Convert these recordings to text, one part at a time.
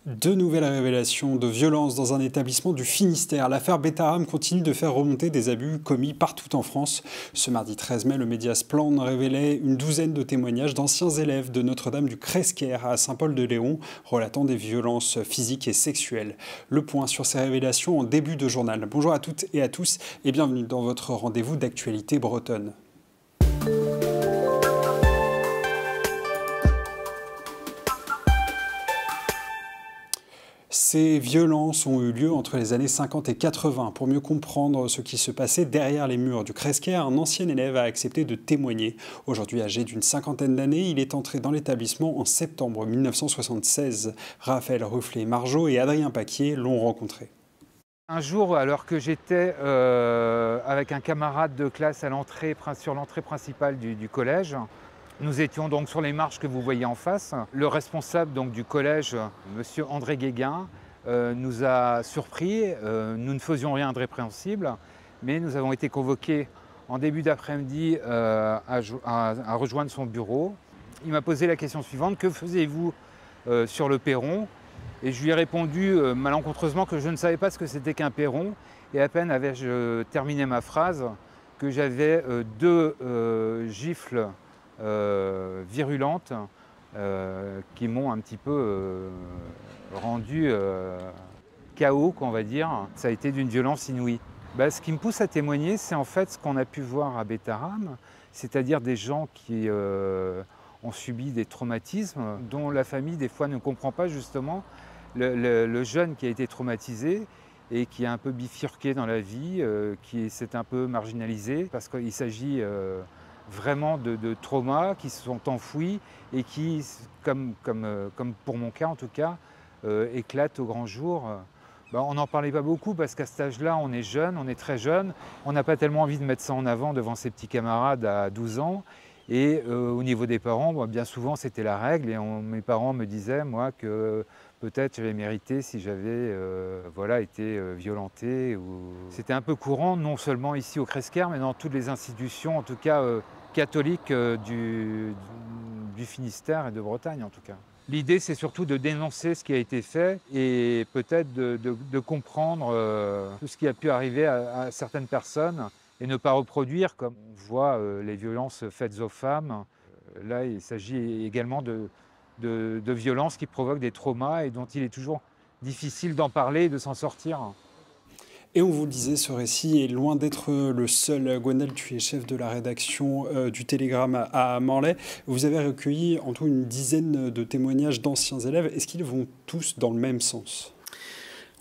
Deux nouvelles révélations de violence dans un établissement du Finistère. L'affaire Betharam continue de faire remonter des abus commis partout en France. Ce mardi 13 mai, le média Splendide révélait une douzaine de témoignages d'anciens élèves de Notre-Dame du Cresquer à Saint-Paul-de-Léon, relatant des violences physiques et sexuelles. Le point sur ces révélations en début de journal. Bonjour à toutes et à tous et bienvenue dans votre rendez-vous d'actualité bretonne. Ces violences ont eu lieu entre les années 50 et 80. Pour mieux comprendre ce qui se passait derrière les murs du Cresquer, un ancien élève a accepté de témoigner. Aujourd'hui âgé d'une cinquantaine d'années, il est entré dans l'établissement en septembre 1976. Raphaël Rufflet-Margeau et Adrien Paquier l'ont rencontré. Un jour, alors que j'étais avec un camarade de classe sur l'entrée principale du collège, nous étions donc sur les marches que vous voyez en face. Le responsable donc, du collège, monsieur André Guéguin, nous a surpris. Nous ne faisions rien de répréhensible, mais nous avons été convoqués en début d'après-midi à rejoindre son bureau. Il m'a posé la question suivante: que faisiez-vous sur le perron? Et je lui ai répondu malencontreusement que je ne savais pas ce que c'était qu'un perron. Et à peine avais-je terminé ma phrase que j'avais deux gifles virulentes qui m'ont un petit peu rendu KO, on va dire. Ça a été d'une violence inouïe. Ce qui me pousse à témoigner, c'est en fait ce qu'on a pu voir à Betharam, c'est-à-dire des gens qui ont subi des traumatismes dont la famille des fois ne comprend pas justement le jeune qui a été traumatisé et qui est un peu bifurqué dans la vie, qui s'est un peu marginalisé parce qu'il s'agit vraiment de traumas qui se sont enfouis et qui, comme pour mon cas en tout cas, éclatent au grand jour. On n'en parlait pas beaucoup parce qu'à cet âge-là, on est jeune, on est très jeune. On n'a pas tellement envie de mettre ça en avant devant ses petits camarades à 12 ans. Et au niveau des parents, bien souvent, c'était la règle. Et mes parents me disaient, moi, que peut-être j'avais mérité si j'avais été violenté. C'était un peu courant, non seulement ici au Cresquer, mais dans toutes les institutions, en tout cas catholiques du Finistère et de Bretagne, en tout cas. L'idée, c'est surtout de dénoncer ce qui a été fait et peut-être de comprendre tout ce qui a pu arriver à certaines personnes et ne pas reproduire, comme on voit les violences faites aux femmes. Là, il s'agit également de violences qui provoquent des traumas et dont il est toujours difficile d'en parler et de s'en sortir. Et on vous le disait, ce récit est loin d'être le seul. Gwendal, tu es chef de la rédaction du Télégramme à Morlaix. Vous avez recueilli en tout une dizaine de témoignages d'anciens élèves. Est-ce qu'ils vont tous dans le même sens ?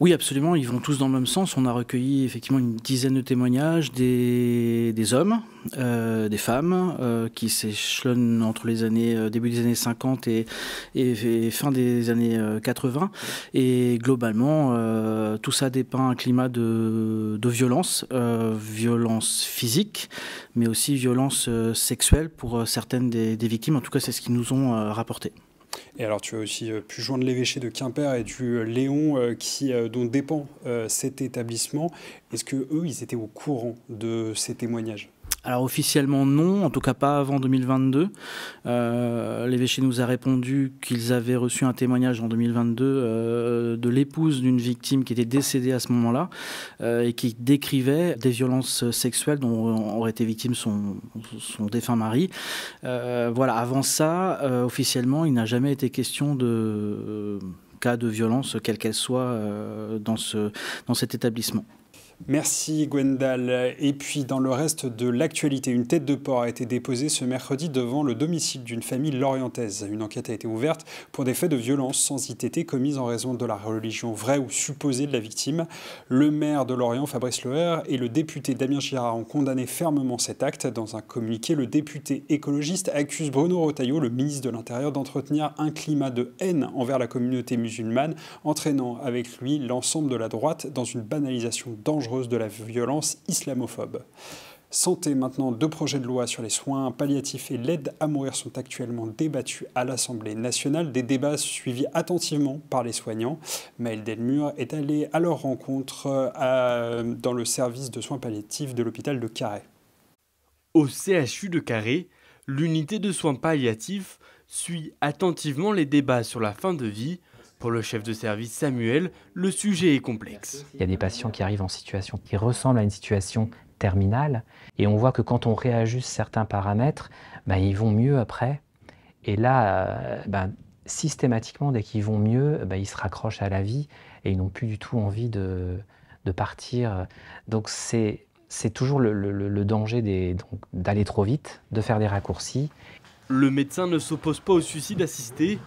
Oui, absolument, ils vont tous dans le même sens. On a recueilli effectivement une dizaine de témoignages, des hommes, des femmes, qui s'échelonnent entre les années début des années 50 et fin des années 80. Et globalement, tout ça dépeint un climat de violence, violence physique, mais aussi violence sexuelle pour certaines des victimes. En tout cas, c'est ce qu'ils nous ont rapporté. Et alors, tu as aussi pu joindre l'évêché de Quimper et du Léon, dont dépend cet établissement. Est-ce qu'eux, ils étaient au courant de ces témoignages ? Alors officiellement non, en tout cas pas avant 2022. L'évêché nous a répondu qu'ils avaient reçu un témoignage en 2022 de l'épouse d'une victime qui était décédée à ce moment-là et qui décrivait des violences sexuelles dont aurait été victime son défunt mari. Avant ça, officiellement, il n'a jamais été question de cas de violence, quelle qu'elle soit, dans cet établissement. Merci Gwendal. Et puis dans le reste de l'actualité, une tête de porc a été déposée ce mercredi devant le domicile d'une famille lorientaise. Une enquête a été ouverte pour des faits de violence sans ITT commis en raison de la religion vraie ou supposée de la victime. Le maire de Lorient, Fabrice Loher, et le député Damien Girard ont condamné fermement cet acte. Dans un communiqué, le député écologiste accuse Bruno Retailleau, le ministre de l'Intérieur, d'entretenir un climat de haine envers la communauté musulmane, entraînant avec lui l'ensemble de la droite dans une banalisation dangereuse de la violence islamophobe. Santé maintenant, deux projets de loi sur les soins palliatifs et l'aide à mourir sont actuellement débattus à l'Assemblée nationale. Des débats suivis attentivement par les soignants. Maëlle Delmure est allée à leur rencontre dans le service de soins palliatifs de l'hôpital de Carhaix. Au CHU de Carhaix, l'unité de soins palliatifs suit attentivement les débats sur la fin de vie Pour le chef de service Samuel, le sujet est complexe. Il y a des patients qui arrivent en situation qui ressemble à une situation terminale et on voit que quand on réajuste certains paramètres, ils vont mieux après. Et là, systématiquement, dès qu'ils vont mieux, ils se raccrochent à la vie et ils n'ont plus du tout envie de partir. Donc c'est toujours le danger d'aller trop vite, de faire des raccourcis. Le médecin ne s'oppose pas au suicide assisté,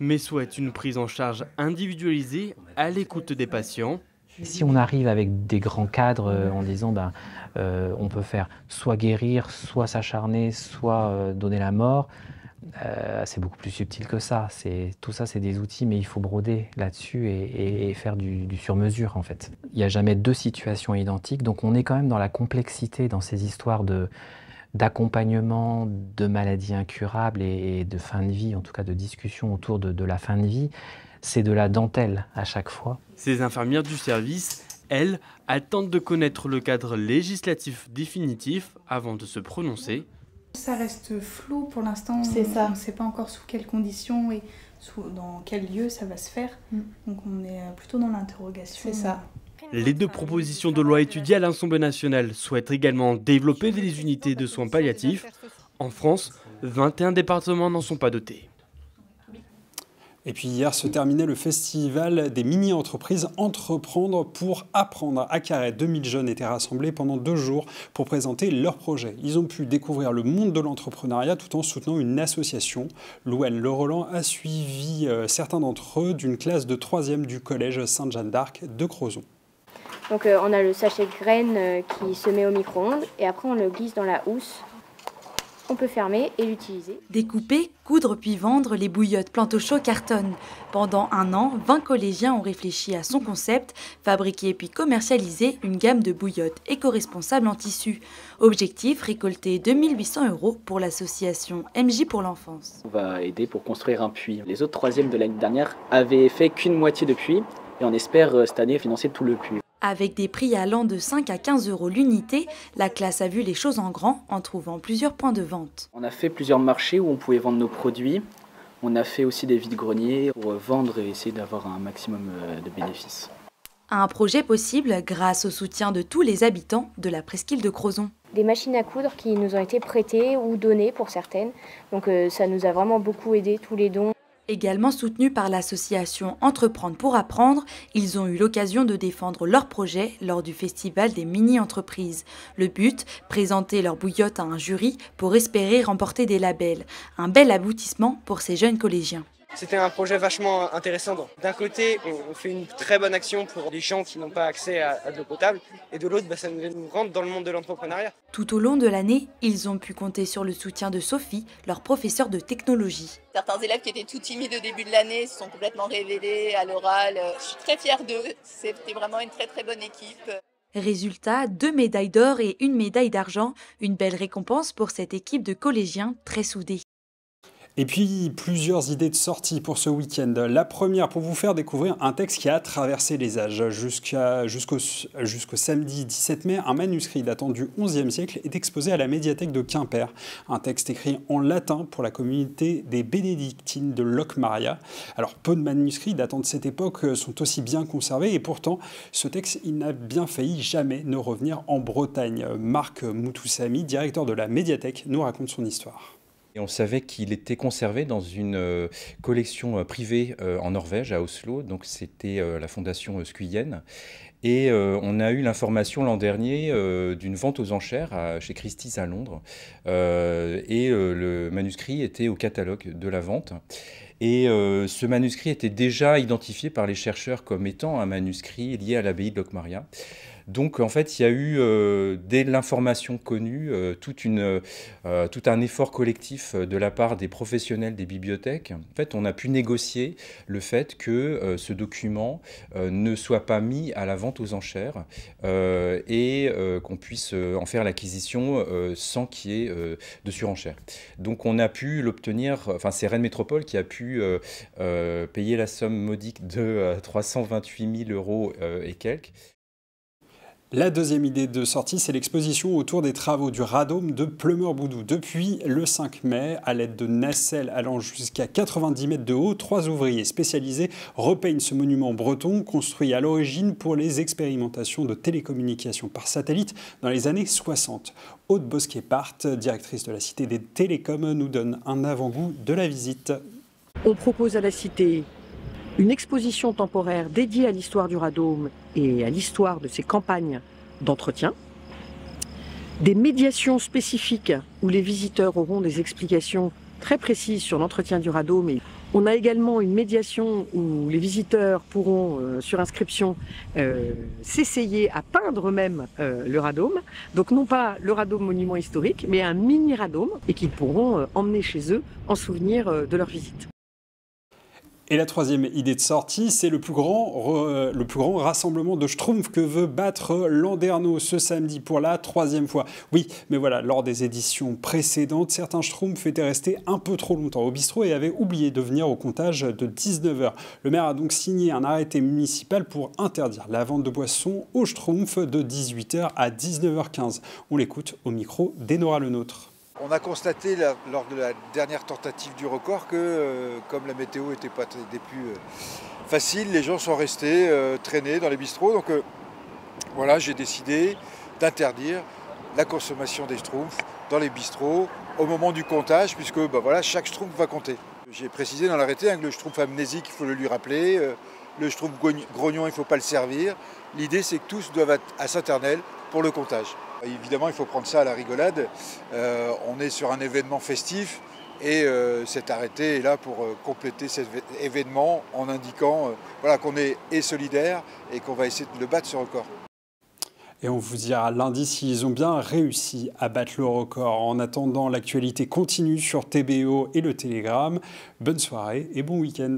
mais souhaite une prise en charge individualisée à l'écoute des patients. Si on arrive avec des grands cadres en disant on peut faire soit guérir, soit s'acharner, soit donner la mort, c'est beaucoup plus subtil que ça. Tout ça, c'est des outils, mais il faut broder là-dessus et faire du sur-mesure en fait. Il n'y a jamais deux situations identiques, donc on est quand même dans la complexité dans ces histoires d'accompagnement, de maladies incurables et de fin de vie, en tout cas de discussion autour de la fin de vie. C'est de la dentelle à chaque fois. Ces infirmières du service, elles, attendent de connaître le cadre législatif définitif avant de se prononcer. Ça reste flou pour l'instant, C'est ça. On ne sait pas encore sous quelles conditions et dans quel lieu ça va se faire. Donc on est plutôt dans l'interrogation. C'est ça. Les deux propositions de loi étudiées à l'Assemblée nationale souhaitent également développer des unités de soins palliatifs. En France, 21 départements n'en sont pas dotés. Et puis hier se terminait le festival des mini-entreprises Entreprendre pour apprendre. À Carhaix, 2000 jeunes étaient rassemblés pendant 2 jours pour présenter leurs projets. Ils ont pu découvrir le monde de l'entrepreneuriat tout en soutenant une association. Louane Le Roland a suivi certains d'entre eux d'une classe de 3e du collège Sainte-Jeanne d'Arc de Crozon. Donc on a le sachet de graines qui se met au micro-ondes et après on le glisse dans la housse. On peut fermer et l'utiliser. Découper, coudre puis vendre, les bouillottes Plantes au chaud cartonnent. Pendant 1 an, 20 collégiens ont réfléchi à son concept, fabriquer puis commercialiser une gamme de bouillottes éco-responsables en tissu. Objectif, récolter 2800 € pour l'association MJ pour l'enfance. On va aider pour construire un puits. Les autres 3e de l'année dernière avaient fait qu'une moitié de puits et on espère cette année financer tout le puits. Avec des prix allant de 5 à 15 € l'unité, la classe a vu les choses en grand en trouvant plusieurs points de vente. On a fait plusieurs marchés où on pouvait vendre nos produits. On a fait aussi des vides-greniers pour vendre et essayer d'avoir un maximum de bénéfices. Un projet possible grâce au soutien de tous les habitants de la presqu'île de Crozon. Des machines à coudre qui nous ont été prêtées ou données pour certaines. Donc ça nous a vraiment beaucoup aidé, tous les dons. Également soutenus par l'association Entreprendre pour apprendre, ils ont eu l'occasion de défendre leur projet lors du festival des mini-entreprises. Le but, présenter leur bouillotte à un jury pour espérer remporter des labels. Un bel aboutissement pour ces jeunes collégiens. C'était un projet vachement intéressant. D'un côté, on fait une très bonne action pour les gens qui n'ont pas accès à de l'eau potable, et de l'autre, ça nous rentre dans le monde de l'entrepreneuriat. Tout au long de l'année, ils ont pu compter sur le soutien de Sophie, leur professeure de technologie. Certains élèves qui étaient tout timides au début de l'année se sont complètement révélés à l'oral. Je suis très fière d'eux. C'était vraiment une très très bonne équipe. Résultat, 2 médailles d'or et 1 médaille d'argent. Une belle récompense pour cette équipe de collégiens très soudés. Et puis, plusieurs idées de sortie pour ce week-end. La première, pour vous faire découvrir un texte qui a traversé les âges. Jusqu'au samedi 17 mai, un manuscrit datant du XIe siècle est exposé à la médiathèque de Quimper. Un texte écrit en latin pour la communauté des bénédictines de Locmaria. Alors, peu de manuscrits datant de cette époque sont aussi bien conservés et pourtant, ce texte, il n'a bien failli jamais ne revenir en Bretagne. Marc Moutoussamy, directeur de la médiathèque, nous raconte son histoire. Et on savait qu'il était conservé dans une collection privée en Norvège, à Oslo, donc c'était la fondation Skuyen. Et on a eu l'information l'an dernier d'une vente aux enchères chez Christie's à Londres. Et le manuscrit était au catalogue de la vente. Et ce manuscrit était déjà identifié par les chercheurs comme étant un manuscrit lié à l'abbaye de Locmaria. Donc en fait, il y a eu, dès l'information connue, tout un effort collectif de la part des professionnels des bibliothèques. En fait, on a pu négocier le fait que ce document ne soit pas mis à la vente aux enchères et qu'on puisse en faire l'acquisition sans qu'il y ait de surenchère. Donc on a pu l'obtenir, enfin c'est Rennes Métropole qui a pu payer la somme modique de 328 000 € et quelques. La deuxième idée de sortie, c'est l'exposition autour des travaux du Radôme de Pleumeur-Boudou. Depuis le 5 mai, à l'aide de nacelles allant jusqu'à 90 mètres de haut, 3 ouvriers spécialisés repeignent ce monument breton construit à l'origine pour les expérimentations de télécommunications par satellite dans les années 60. Aude Bosquet-Part, directrice de la Cité des Télécoms, nous donne un avant-goût de la visite. On propose à la Cité une exposition temporaire dédiée à l'histoire du Radôme et à l'histoire de ses campagnes d'entretien, des médiations spécifiques où les visiteurs auront des explications très précises sur l'entretien du Radôme. Et on a également une médiation où les visiteurs pourront, sur inscription, s'essayer à peindre eux-mêmes le Radôme. Donc non pas le Radôme monument historique, mais un mini Radôme et qu'ils pourront emmener chez eux en souvenir de leur visite. Et la troisième idée de sortie, c'est le plus grand rassemblement de Schtroumpfs que veut battre Landerneau ce samedi pour la 3e fois. Oui, mais voilà, lors des éditions précédentes, certains Schtroumpfs étaient restés un peu trop longtemps au bistrot et avaient oublié de venir au comptage de 19h. Le maire a donc signé un arrêté municipal pour interdire la vente de boissons aux Schtroumpfs de 18h à 19h15. On l'écoute au micro d'Enora Lenôtre. On a constaté lors de la dernière tentative du record que, comme la météo n'était pas des plus faciles, les gens sont restés traînés dans les bistrots. Donc voilà, j'ai décidé d'interdire la consommation des Schtroumpfs dans les bistrots au moment du comptage, puisque voilà, chaque Schtroumpf va compter. J'ai précisé dans l'arrêté que le Schtroumpf amnésique, il faut le lui rappeler, le Schtroumpf grognon, il ne faut pas le servir. L'idée, c'est que tous doivent être à Saint-Ernel pour le comptage. Évidemment, il faut prendre ça à la rigolade. On est sur un événement festif et cet arrêté est là pour compléter cet événement en indiquant voilà, qu'on est solidaire et qu'on va essayer de le battre ce record. Et on vous dira lundi s'ils ont bien réussi à battre le record. En attendant, l'actualité continue sur TBO et le Télégramme. Bonne soirée et bon week-end.